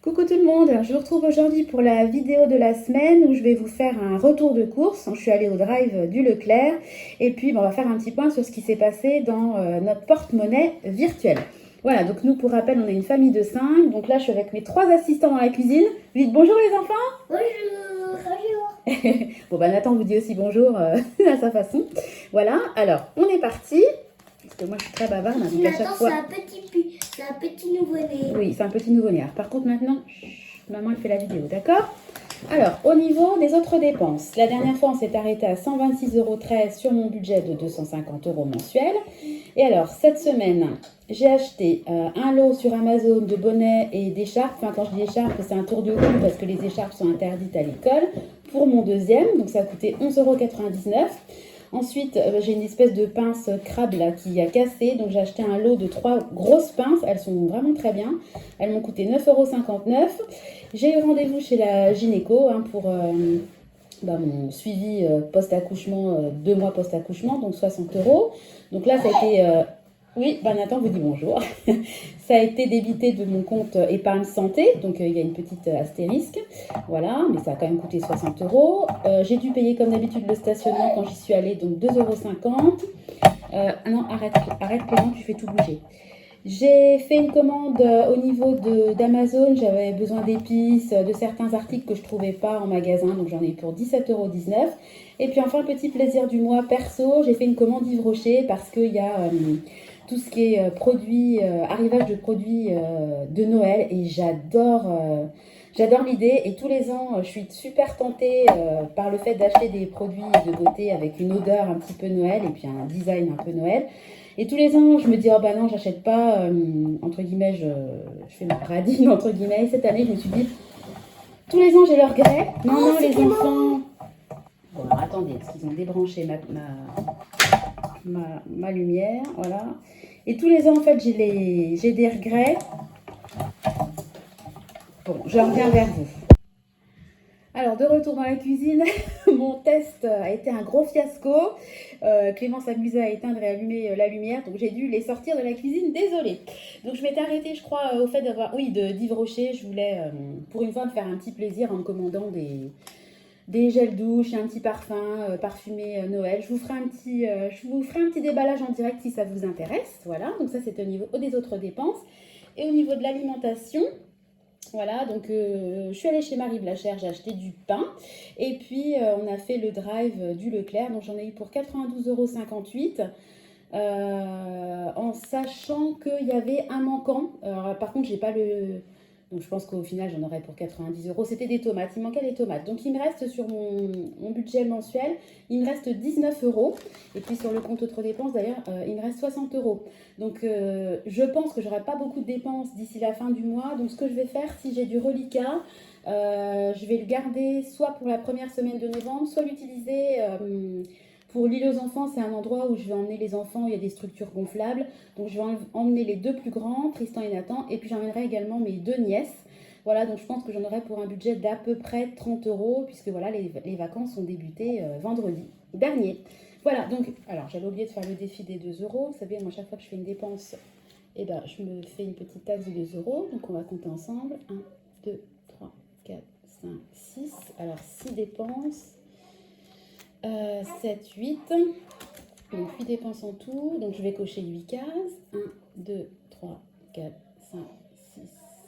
Coucou tout le monde, je vous retrouve aujourd'hui pour la vidéo de la semaine où je vais vous faire un retour de course. Je suis allée au drive du Leclerc et puis on va faire un petit point sur ce qui s'est passé dans notre porte-monnaie virtuel. Voilà, donc nous pour rappel on est une famille de 5, donc là je suis avec mes 3 assistants dans la cuisine. Dites bonjour les enfants. Bonjour, bonjour. Bon bah Nathan vous dit aussi bonjour à sa façon. Voilà, alors on est parti. Parce que moi je suis très bavarde, donc à chaque Nathan, fois... c'est un petit nouveau-né. Oui, c'est un petit nouveau-né. Alors, par contre, maintenant, maman elle fait la vidéo, d'accord? Alors, au niveau des autres dépenses, la dernière fois, on s'est arrêté à 126,13 € sur mon budget de 250 € mensuel. Et alors, cette semaine, j'ai acheté un lot sur Amazon de bonnets et d'écharpes. Enfin, quand je dis écharpes, c'est un tour de cou parce que les écharpes sont interdites à l'école pour mon deuxième. Donc, ça a coûté 11,99 €. Ensuite, j'ai une espèce de pince crabe là qui a cassé. Donc, j'ai acheté un lot de 3 grosses pinces. Elles sont vraiment très bien. Elles m'ont coûté 9,59 €. J'ai eu rendez-vous chez la gynéco pour mon suivi post-accouchement, 2 mois post-accouchement, donc 60 €. Donc là, ça a été... Oui, Nathan vous dit bonjour. Ça a été débité de mon compte épargne santé, donc il y a une petite astérisque. Voilà, mais ça a quand même coûté 60 €. J'ai dû payer comme d'habitude le stationnement quand j'y suis allée, donc 2,50 €. Non, arrête, Clément, tu fais tout bouger. J'ai fait une commande au niveau d'Amazon. J'avais besoin d'épices, de certains articles que je ne trouvais pas en magasin, donc j'en ai eu pour 17,19 €. Et puis enfin, petit plaisir du mois perso, j'ai fait une commande Yves Rocher parce qu'il y a tout ce qui est arrivage de produits de Noël et j'adore l'idée. Et tous les ans, je suis super tentée par le fait d'acheter des produits de beauté avec une odeur un petit peu Noël et puis un design un peu Noël. Et tous les ans, je me dis, oh bah non, j'achète pas, entre guillemets, je fais ma radine, entre guillemets. Cette année, je me suis dit, tous les ans, j'ai le regret. Non, les enfants. Bon, alors, attendez, parce qu'ils ont débranché ma lumière, voilà. Et tous les ans, en fait, j'ai des regrets. Bon, je reviens vers vous. Alors, de retour dans la cuisine, mon test a été un gros fiasco. Clément s'amusait à éteindre et allumer la lumière, donc j'ai dû les sortir de la cuisine, désolée. Donc je m'étais arrêtée, je crois, au fait d'Yves Rocher. Je voulais, pour une fois, me faire un petit plaisir en me commandant des gels douche et un petit parfum parfumé Noël. Je vous ferai un petit déballage en direct si ça vous intéresse. Voilà, donc ça c'est au niveau des autres dépenses. Et au niveau de l'alimentation, voilà, donc je suis allée chez Marie Blachère, j'ai acheté du pain. Et puis on a fait le drive du Leclerc, donc j'en ai eu pour 92,58 €. En sachant qu'il y avait un manquant. Alors, par contre, j'ai pas le... Donc je pense qu'au final, j'en aurais pour 90 €. C'était des tomates, il manquait les tomates. Donc il me reste sur mon budget mensuel, il me reste 19 €. Et puis sur le compte autres dépenses, d'ailleurs, il me reste 60 €. Donc je pense que j'aurai pas beaucoup de dépenses d'ici la fin du mois. Donc ce que je vais faire, si j'ai du reliquat, je vais le garder soit pour la première semaine de novembre, soit l'utiliser... pour l'île aux enfants, c'est un endroit où je vais emmener les enfants, il y a des structures gonflables. Donc je vais emmener les 2 plus grands, Tristan et Nathan, et puis j'emmènerai également mes 2 nièces. Voilà, donc je pense que j'en aurai pour un budget d'à peu près 30 €, puisque voilà, les vacances ont débuté vendredi dernier. Voilà, donc, alors j'avais oublié de faire le défi des 2 €. Vous savez, moi, chaque fois que je fais une dépense, je me fais une petite taxe de 2 €. Donc on va compter ensemble. 1, 2, 3, 4, 5, 6. Alors 6 dépenses. 7, 8. Donc 8 dépenses en tout. Donc je vais cocher 8 cases. 1, 2, 3, 4, 5, 6,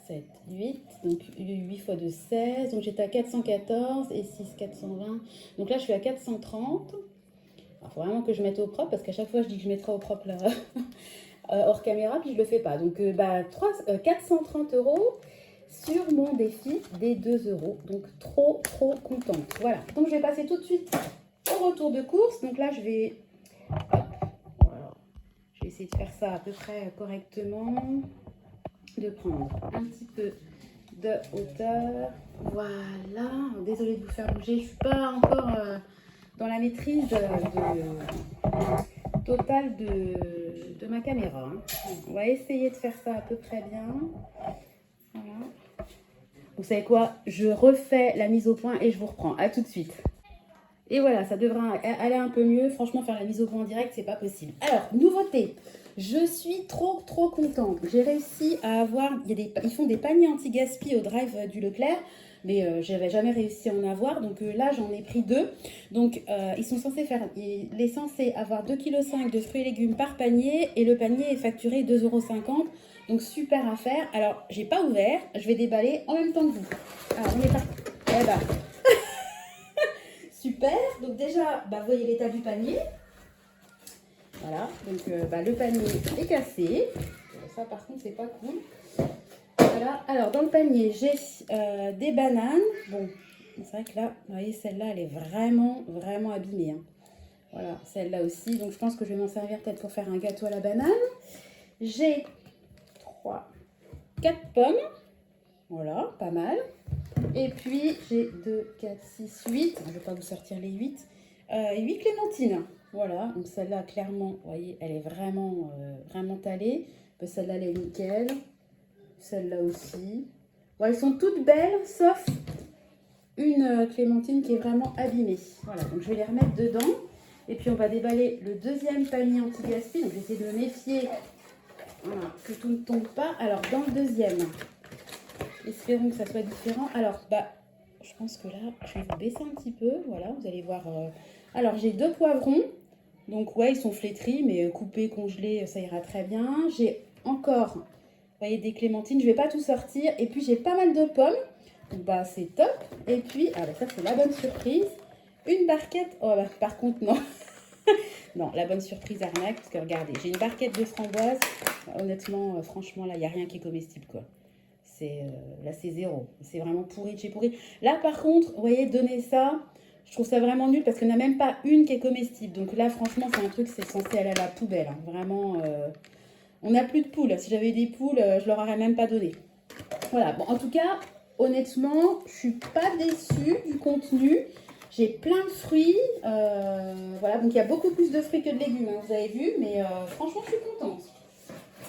7, 8. Donc 8 fois 2, 16. Donc j'étais à 414 et 6, 420. Donc là je suis à 430. Il faut vraiment que je mette au propre parce qu'à chaque fois je dis que je mettrai au propre là, hors caméra, puis je le fais pas. Donc 430 € sur mon défi des 2 €. Donc trop contente. Voilà. Donc je vais passer tout de suite au retour de course. Donc là je vais essayer de faire ça à peu près correctement, de prendre un petit peu de hauteur. Voilà. Désolée de vous faire bouger, je suis pas encore dans la maîtrise totale de ma caméra. On va essayer de faire ça à peu près bien. Voilà. Vous savez quoi? Je refais la mise au point et je vous reprends. À tout de suite. Et voilà, ça devrait aller un peu mieux. Franchement, faire la mise au point en direct, c'est pas possible. Alors, nouveauté. Je suis trop contente. J'ai réussi à avoir, ils font des paniers anti-gaspi au drive du Leclerc, mais j'avais jamais réussi à en avoir. Donc là, j'en ai pris 2. Donc ils sont censés il est censé avoir 2,5 kg de fruits et légumes par panier et le panier est facturé 2,50 €. Donc super affaire. Alors, j'ai pas ouvert, je vais déballer en même temps que vous. Alors, on est parti. Eh ben, super. Donc déjà, vous voyez l'état du panier. Voilà, donc le panier est cassé. Ça par contre c'est pas cool. Voilà, alors dans le panier j'ai des bananes. Bon, c'est vrai que là, vous voyez celle-là elle est vraiment abîmée. Hein. Voilà, celle-là aussi. Donc je pense que je vais m'en servir peut-être pour faire un gâteau à la banane. J'ai 4 pommes. Voilà, pas mal. Et puis j'ai 2, 4, 6, 8. Je ne vais pas vous sortir les 8. 8 clémentines. Voilà, donc celle-là, clairement, vous voyez, elle est vraiment talée. Celle-là, elle est nickel. Celle-là aussi. Bon, elles sont toutes belles, sauf une clémentine qui est vraiment abîmée. Voilà, donc je vais les remettre dedans. Et puis, on va déballer le deuxième panier anti-gaspi. Donc, j'essaie de me méfier que tout ne tombe pas. Alors, dans le deuxième, espérons que ça soit différent. Alors, je pense que là, je vais vous baisser un petit peu. Voilà, vous allez voir. Alors, j'ai 2 poivrons. Donc, ouais, ils sont flétris, mais coupés, congelés, ça ira très bien. J'ai encore, vous voyez, des clémentines. Je ne vais pas tout sortir. Et puis, j'ai pas mal de pommes. Donc, c'est top. Et puis, ça, c'est la bonne surprise. Une barquette. Oh, par contre, non. Non, la bonne surprise arnaque. Parce que, regardez, j'ai une barquette de framboises. Honnêtement, franchement, là, il n'y a rien qui est comestible, quoi. Là, c'est zéro. C'est vraiment pourri de chez pourri. Là, par contre, vous voyez, donner ça... Je trouve ça vraiment nul parce qu'il n'y en a même pas une qui est comestible. Donc là, franchement, c'est un truc, c'est censé aller à la poubelle. Hein. Vraiment, on n'a plus de poules. Si j'avais des poules, je leur aurais même pas donné. Voilà, bon, en tout cas, honnêtement, je suis pas déçue du contenu. J'ai plein de fruits. Voilà, donc il y a beaucoup plus de fruits que de légumes, hein, vous avez vu. Mais franchement, je suis contente.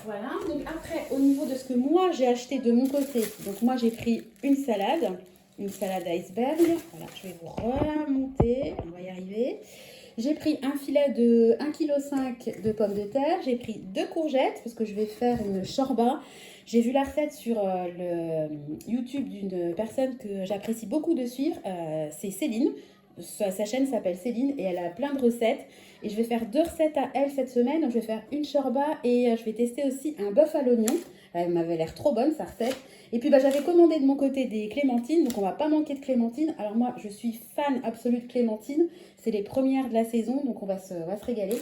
Voilà, donc après, au niveau de ce que moi, j'ai acheté de mon côté. Donc moi, j'ai pris une salade iceberg. Voilà, je vais vous remonter, on va y arriver. J'ai pris un filet de 1,5 kg de pommes de terre. J'ai pris 2 courgettes parce que je vais faire une shorba. J'ai vu la recette sur le YouTube d'une personne que j'apprécie beaucoup de suivre. C'est Céline. Sa chaîne s'appelle Céline et elle a plein de recettes. Et je vais faire 2 recettes à elle cette semaine. Donc je vais faire une shorba et je vais tester aussi un bœuf à l'oignon. Elle m'avait l'air trop bonne sa recette. Et puis j'avais commandé de mon côté des clémentines, donc on va pas manquer de clémentines. Alors moi je suis fan absolue de clémentines, c'est les premières de la saison, donc on va se régaler.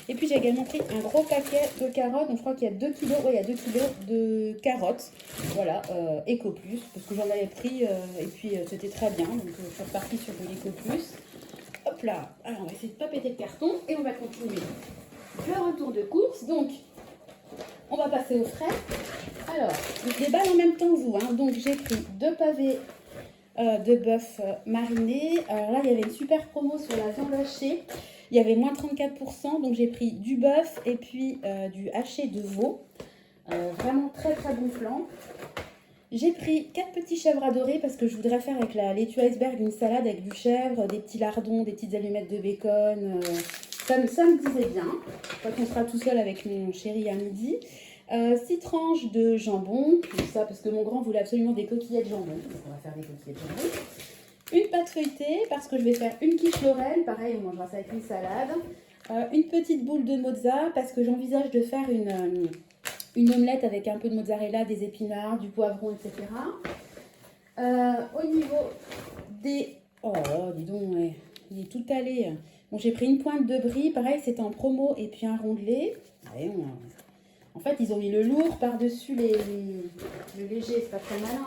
Et puis j'ai également pris un gros paquet de carottes, donc je crois qu'il y a 2 kilos, ouais il y a 2 kilos de carottes, voilà, Eco Plus, parce que j'en avais pris et puis c'était très bien, donc je suis repartie sur de l'Eco Plus. Hop là, alors on va essayer de pas péter le carton et on va continuer le retour de course, donc on va passer au frais. Alors, je déballe en même temps que vous. Hein. Donc, j'ai pris 2 pavés de bœuf mariné. Alors là, il y avait une super promo sur la viande hachée. Il y avait moins 34%. Donc, j'ai pris du bœuf et puis du haché de veau. Vraiment très bon plan. J'ai pris 4 petits chèvres adorés parce que je voudrais faire avec la laitue iceberg une salade avec du chèvre, des petits lardons, des petites allumettes de bacon. Ça me disait bien. Quand on sera tout seul avec mon chéri à midi. 6 tranches de jambon, tout ça parce que mon grand voulait absolument des coquillettes de jambon. Donc on va faire des coquillettes de jambon. Une pâte feuilletée parce que je vais faire une quiche Lorraine. Pareil, on mangera ça avec une salade. Une petite boule de mozza parce que j'envisage de faire une omelette avec un peu de mozzarella, des épinards, du poivron, etc. Au niveau des... Oh, dis donc, ouais. Il est tout allé. Bon, j'ai pris une pointe de brie. Pareil, c'était en promo. Et puis un rondelet. Ouais, en fait, ils ont mis le lourd par-dessus le léger. C'est pas très malin.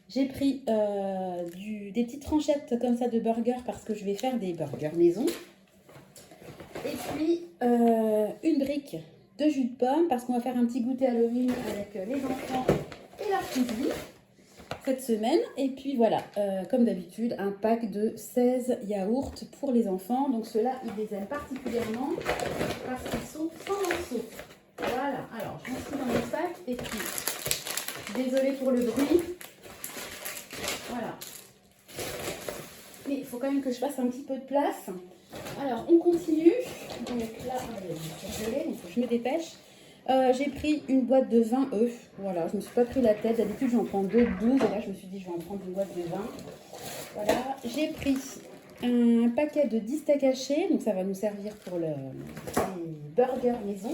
J'ai pris des petites tranchettes comme ça de burgers parce que je vais faire des burgers maison. Et puis, une brique de jus de pomme parce qu'on va faire un petit goûter Halloween avec les enfants et leur cuisine cette semaine. Et puis voilà, comme d'habitude, un pack de 16 yaourts pour les enfants. Donc ceux-là, ils les aiment particulièrement parce qu'ils sont sans morceaux. Voilà, alors je mets tout dans mon sac et puis, désolée pour le bruit. Voilà. Mais il faut quand même que je fasse un petit peu de place. Alors, on continue. Donc là, je vais donc je me dépêche. J'ai pris une boîte de 20 œufs. Voilà, je me suis pas pris la tête. D'habitude, j'en prends 2 de 12. Et là, je me suis dit, je vais en prendre une boîte de 20. Voilà, j'ai pris un paquet de 10 steaks hachés. Donc, ça va nous servir pour les burgers maison.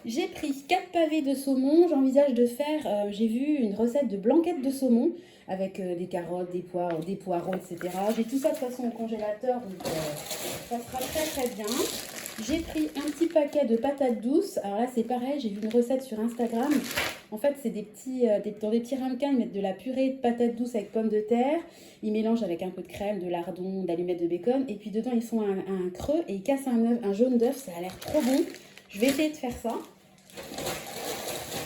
J'ai pris 4 pavés de saumon. J'envisage de faire, j'ai vu une recette de blanquette de saumon avec des carottes, des poireaux, etc. J'ai tout ça de toute façon au congélateur, donc ça sera très très bien. J'ai pris un petit paquet de patates douces. Alors là, c'est pareil, j'ai vu une recette sur Instagram. En fait, c'est dans des petits ramequins, ils mettent de la purée de patates douces avec pommes de terre. Ils mélangent avec un peu de crème, de lardon, d'allumettes de bacon. Et puis dedans, ils font un creux et ils cassent un jaune d'œuf. Ça a l'air trop bon. Je vais essayer de faire ça.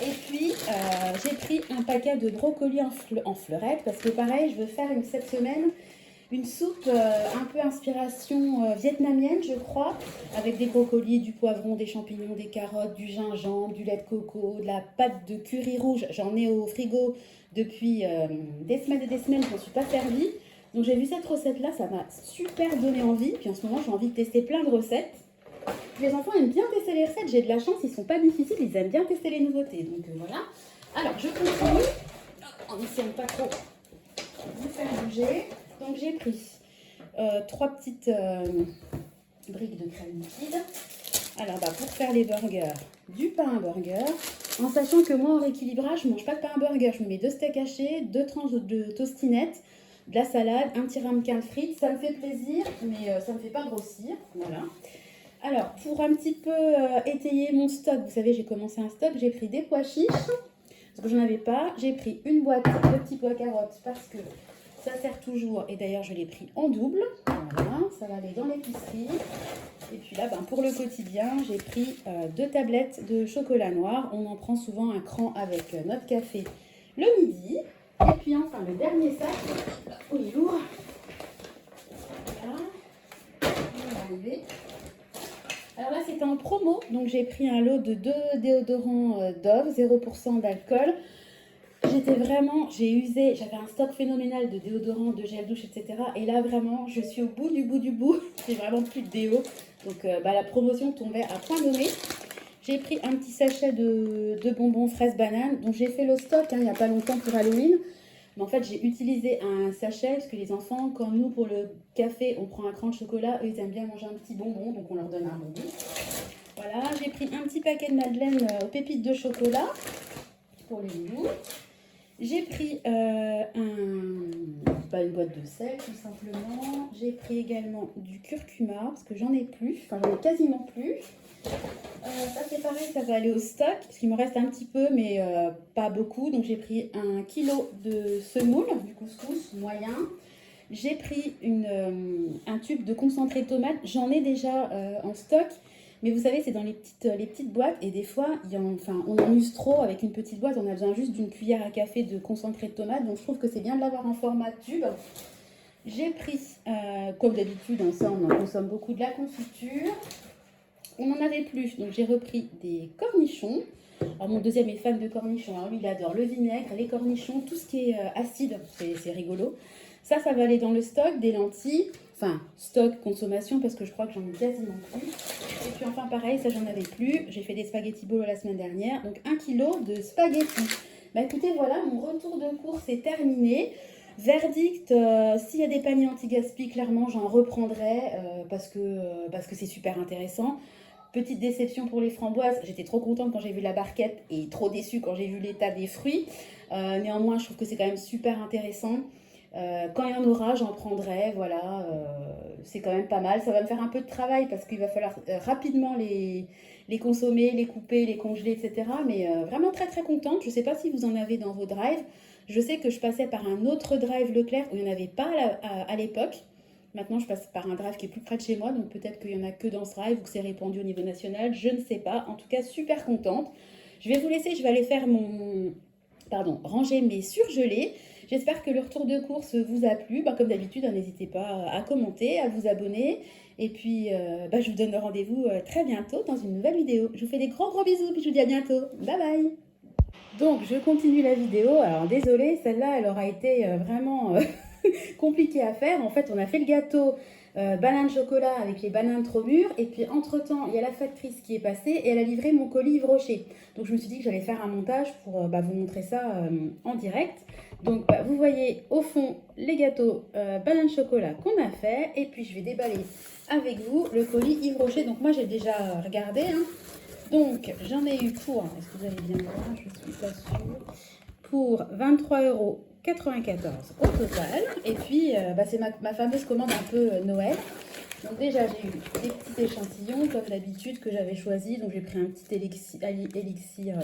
Et puis, j'ai pris un paquet de brocolis en fleurettes parce que pareil, je veux faire cette semaine une soupe un peu inspiration vietnamienne, je crois, avec des brocolis, du poivron, des champignons, des carottes, du gingembre, du lait de coco, de la pâte de curry rouge. J'en ai au frigo depuis des semaines et des semaines, je ne m'en suis pas servi. Donc j'ai vu cette recette-là, ça m'a super donné envie. Puis en ce moment, j'ai envie de tester plein de recettes. Les enfants aiment bien tester les recettes, j'ai de la chance, ils ne sont pas difficiles, ils aiment bien tester les nouveautés. Donc voilà. Alors je continue, en essayant pas trop de faire bouger. Donc j'ai pris 3 petites briques de crème liquide. Alors pour faire les burgers, du pain à burger, en sachant que moi en rééquilibrage, je ne mange pas de pain à burger, je me mets 2 steaks hachés, 2 tranches de tostinettes, de la salade, un petit ramequin de frites, ça me fait plaisir, mais ça ne me fait pas grossir, voilà. Alors, pour un petit peu étayer mon stock, vous savez, j'ai commencé un stock, j'ai pris des pois chiches, parce que j'en avais pas. J'ai pris une boîte de petits pois carottes, parce que ça sert toujours, et d'ailleurs, je l'ai pris en double. Voilà, ça va aller dans l'épicerie. Et puis là, pour le quotidien, j'ai pris 2 tablettes de chocolat noir. On en prend souvent un cran avec notre café le midi. Et puis enfin, le dernier sac, oh, il est lourd. Voilà, on va arriver. Alors là, c'était en promo, donc j'ai pris un lot de 2 déodorants Dove, 0% d'alcool. J'avais un stock phénoménal de déodorants, de gel douche, etc. Et là, vraiment, je suis au bout du bout du bout. J'ai vraiment plus de déo. Donc la promotion tombait à point nommé. J'ai pris un petit sachet de bonbons fraises bananes. Donc j'ai fait le stock il n'y a pas longtemps pour Halloween. Mais en fait, j'ai utilisé un sachet parce que les enfants, quand nous, pour le café, on prend un cran de chocolat, eux, ils aiment bien manger un petit bonbon, donc on leur donne un bonbon. Voilà, j'ai pris un petit paquet de madeleine aux pépites de chocolat pour les loulous. J'ai pris une boîte de sel, tout simplement. J'ai pris également du curcuma, parce que j'en ai plus, enfin j'en ai quasiment plus. Ça c'est pareil, ça va aller au stock, parce qu'il me reste un petit peu, mais pas beaucoup. Donc j'ai pris 1 kilo de semoule, du couscous moyen. J'ai pris un tube de concentré de tomate. J'en ai déjà en stock, mais vous savez, c'est dans les petites boîtes. Et des fois, on en use trop avec une petite boîte. On a besoin juste d'une cuillère à café de concentré de tomate. Donc je trouve que c'est bien de l'avoir en format tube. J'ai pris, comme d'habitude, ça on en consomme beaucoup, de la confiture. On n'en avait plus, donc j'ai repris des cornichons. Alors mon deuxième est fan de cornichons, alors lui il adore le vinaigre, les cornichons, tout ce qui est acide, c'est rigolo. Ça va aller dans le stock, des lentilles, enfin stock, consommation, parce que je crois que j'en ai quasiment plus. Et puis enfin pareil, ça j'en avais plus, j'ai fait des spaghetti bolo la semaine dernière, donc 1 kilo de spaghetti. Écoutez, voilà, mon retour de course est terminé. Verdict, s'il y a des paniers anti-gaspi, clairement j'en reprendrai parce que c'est super intéressant. Petite déception pour les framboises, j'étais trop contente quand j'ai vu la barquette et trop déçue quand j'ai vu l'état des fruits. Néanmoins, je trouve que c'est quand même super intéressant. Quand il y en aura, j'en prendrai, voilà, c'est quand même pas mal. Ça va me faire un peu de travail parce qu'il va falloir rapidement les consommer, les couper, les congeler, etc. Mais vraiment très très contente. Je ne sais pas si vous en avez dans vos drives. Je sais que je passais par un autre drive Leclerc où il n'y en avait pas à l'époque. Maintenant, je passe par un drive qui est plus près de chez moi, donc peut-être qu'il n'y en a que dans ce drive ou que c'est répandu au niveau national, je ne sais pas. En tout cas, super contente. Je vais vous laisser, je vais aller faire ranger mes surgelés. J'espère que le retour de course vous a plu. Comme d'habitude, n'hésitez pas à commenter, à vous abonner. Et puis, je vous donne rendez-vous très bientôt dans une nouvelle vidéo. Je vous fais des gros bisous, puis je vous dis à bientôt. Bye bye! Donc, je continue la vidéo. Alors, désolée, celle-là, elle aura été vraiment compliquée à faire. En fait, on a fait le gâteau banane chocolat avec les bananes trop mûres. Et puis, entre-temps, il y a la factrice qui est passée et elle a livré mon colis Yves Rocher. Donc, je me suis dit que j'allais faire un montage pour vous montrer ça en direct. Donc, vous voyez au fond les gâteaux banane chocolat qu'on a fait. Et puis, je vais déballer avec vous le colis Yves Rocher. Donc, moi, j'ai déjà regardé, hein. Donc, j'en ai eu pour, est-ce que vous allez bien voir, je suis pas sûre, pour 23,94 € au total. Et puis, c'est ma fameuse commande un peu Noël. Donc déjà, j'ai eu des petits échantillons, comme d'habitude, que j'avais choisi. Donc, j'ai pris un petit élixir,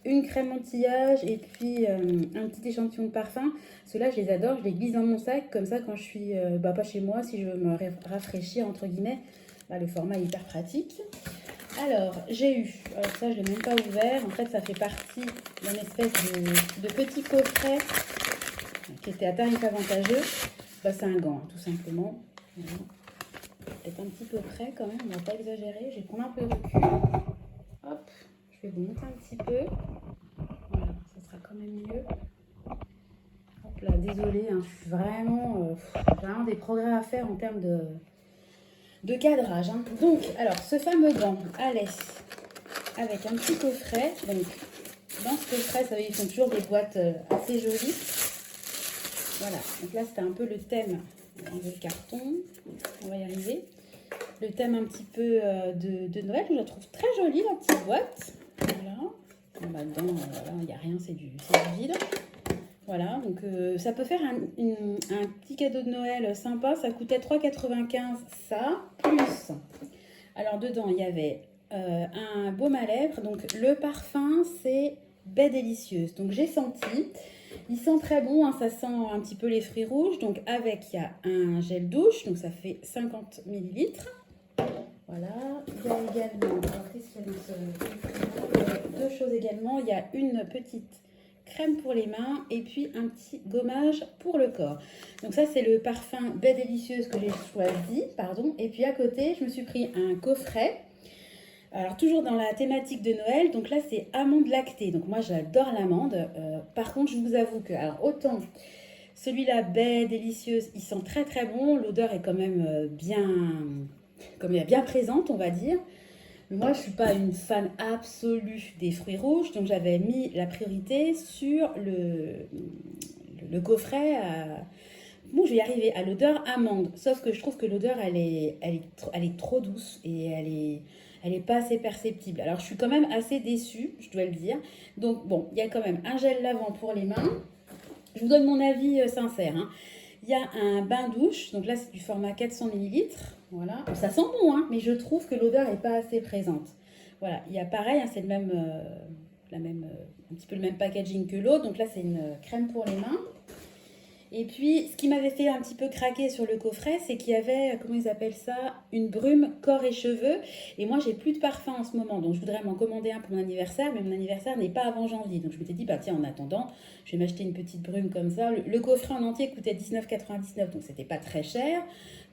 une crème anti-âge et puis un petit échantillon de parfum. Ceux-là, je les adore, je les glisse dans mon sac. Comme ça, quand je suis pas chez moi, si je veux me rafraîchir, entre guillemets, le format est hyper pratique. Alors, j'ai eu, ça je ne l'ai même pas ouvert, en fait ça fait partie d'une espèce de petit coffret qui était à tarif avantageux. C'est un gant, tout simplement. Voilà. Peut-être un petit peu près quand même, on ne va pas exagérer. Je vais prendre un peu de recul. Hop, je vais vous montrer un petit peu. Voilà, ça sera quand même mieux. Hop là, désolée, hein, je suis vraiment, j'ai vraiment des progrès à faire en termes de cadrage, hein. Donc, alors, ce fameux gant à laisse avec un petit coffret. Donc, dans ce coffret, vous savez, ils font toujours des boîtes assez jolies. Voilà, donc là, c'était un peu le thème. On va enlever le carton, on va y arriver. Le thème un petit peu de Noël, je la trouve très jolie, la petite boîte. Voilà. Bon, dedans, il n'y a rien, c'est du vide. Voilà, donc ça peut faire un petit cadeau de Noël sympa. Ça coûtait 3,95 € ça, plus. Alors dedans, il y avait un baume à lèvres. Donc le parfum, c'est Baie Délicieuse. Donc j'ai senti, il sent très bon, hein, ça sent un petit peu les fruits rouges. Donc avec, il y a un gel douche, donc ça fait 50 ml. Voilà, il y a également, alors qu'est-ce qu'il y a dans ce... Deux choses également, il y a une petite crème pour les mains et puis un petit gommage pour le corps. Donc ça c'est le parfum Baie Délicieuse que j'ai choisi, pardon. Et puis à côté je me suis pris un coffret, alors toujours dans la thématique de Noël. Donc là c'est amande lactée, donc moi j'adore l'amande. Par contre je vous avoue que, alors autant celui-là Baie Délicieuse il sent très très bon, l'odeur est quand même bien présente, on va dire. Moi, je ne suis pas une fan absolue des fruits rouges, donc j'avais mis la priorité sur le coffret. Bon, je vais y arriver, à l'odeur amande. Sauf que je trouve que l'odeur, elle est trop douce et elle est pas assez perceptible. Alors, je suis quand même assez déçue, je dois le dire. Donc, bon, il y a quand même un gel lavant pour les mains. Je vous donne mon avis sincère, hein. Il y a un bain-douche, donc là c'est du format 400 ml. Voilà. Ça sent bon, hein, mais je trouve que l'odeur n'est pas assez présente. Voilà, il y a pareil, hein, c'est le même, un petit peu le même packaging que l'autre. Donc là c'est une crème pour les mains. Et puis ce qui m'avait fait un petit peu craquer sur le coffret, c'est qu'il y avait, comment ils appellent ça, une brume corps et cheveux. Et moi j'ai plus de parfum en ce moment, donc je voudrais m'en commander un pour mon anniversaire, mais mon anniversaire n'est pas avant janvier. Donc je m'étais dit, tiens, en attendant, je vais m'acheter une petite brume comme ça. Le coffret en entier coûtait 19,99 €, donc c'était pas très cher.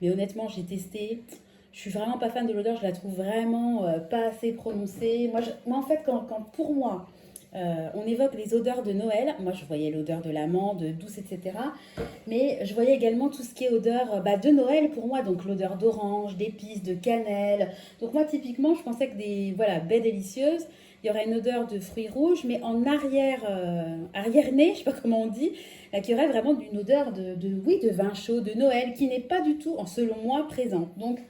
Mais honnêtement, j'ai testé. Je suis vraiment pas fan de l'odeur, je la trouve vraiment pas assez prononcée. Moi en fait, quand pour moi, on évoque les odeurs de Noël. Moi, je voyais l'odeur de l'amande, douce, etc. Mais je voyais également tout ce qui est odeur de Noël pour moi. Donc, l'odeur d'orange, d'épices, de cannelle. Donc, moi, typiquement, je pensais que baies délicieuses, il y aurait une odeur de fruits rouges, mais en arrière-nez, je ne sais pas comment on dit, qui aurait vraiment une odeur de vin chaud, de Noël, qui n'est pas du tout, selon moi, présente. Donc,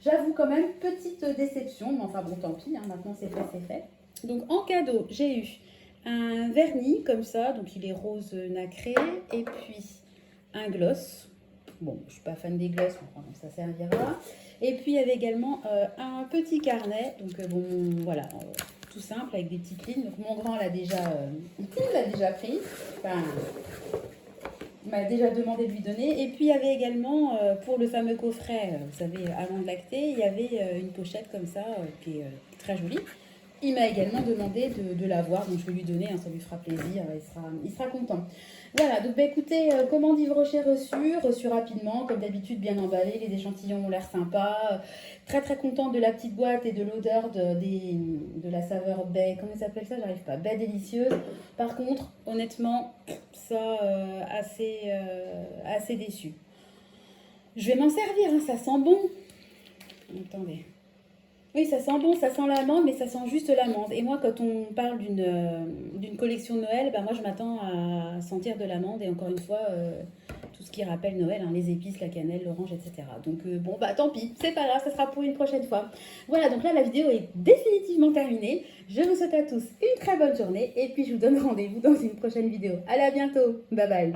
j'avoue quand même, petite déception. Mais enfin, bon, tant pis, hein, maintenant c'est fait, c'est fait. Donc, en cadeau, j'ai eu un vernis comme ça, donc il est rose nacré, et puis un gloss. Bon, je suis pas fan des gloss, mais enfin, ça servira. Et puis il y avait également un petit carnet, donc voilà, tout simple avec des petites lignes. Donc mon grand l'a déjà pris, enfin, m'a déjà demandé de lui donner. Et puis il y avait également pour le fameux coffret, vous savez, amande lactée, il y avait une pochette comme ça qui est très jolie. Il m'a également demandé de l'avoir, donc je vais lui donner, hein, ça lui fera plaisir, il sera content. Voilà, donc bah, écoutez, commande Yves Rocher reçue rapidement, comme d'habitude bien emballé, les échantillons ont l'air sympas. Très très contente de la petite boîte et de l'odeur de la saveur baie, comment ça s'appelle ça, j'arrive pas, baie délicieuse. Par contre, honnêtement, ça, assez déçu. Je vais m'en servir, hein, ça sent bon. Attendez. Oui, ça sent bon, ça sent l'amande, mais ça sent juste l'amande. Et moi, quand on parle d'une collection de Noël, bah, moi, je m'attends à sentir de l'amande. Et encore une fois, tout ce qui rappelle Noël, hein, les épices, la cannelle, l'orange, etc. Donc, bon, bah tant pis, c'est pas grave, ça sera pour une prochaine fois. Voilà, donc là, la vidéo est définitivement terminée. Je vous souhaite à tous une très bonne journée. Et puis, je vous donne rendez-vous dans une prochaine vidéo. Allez, à bientôt. Bye bye.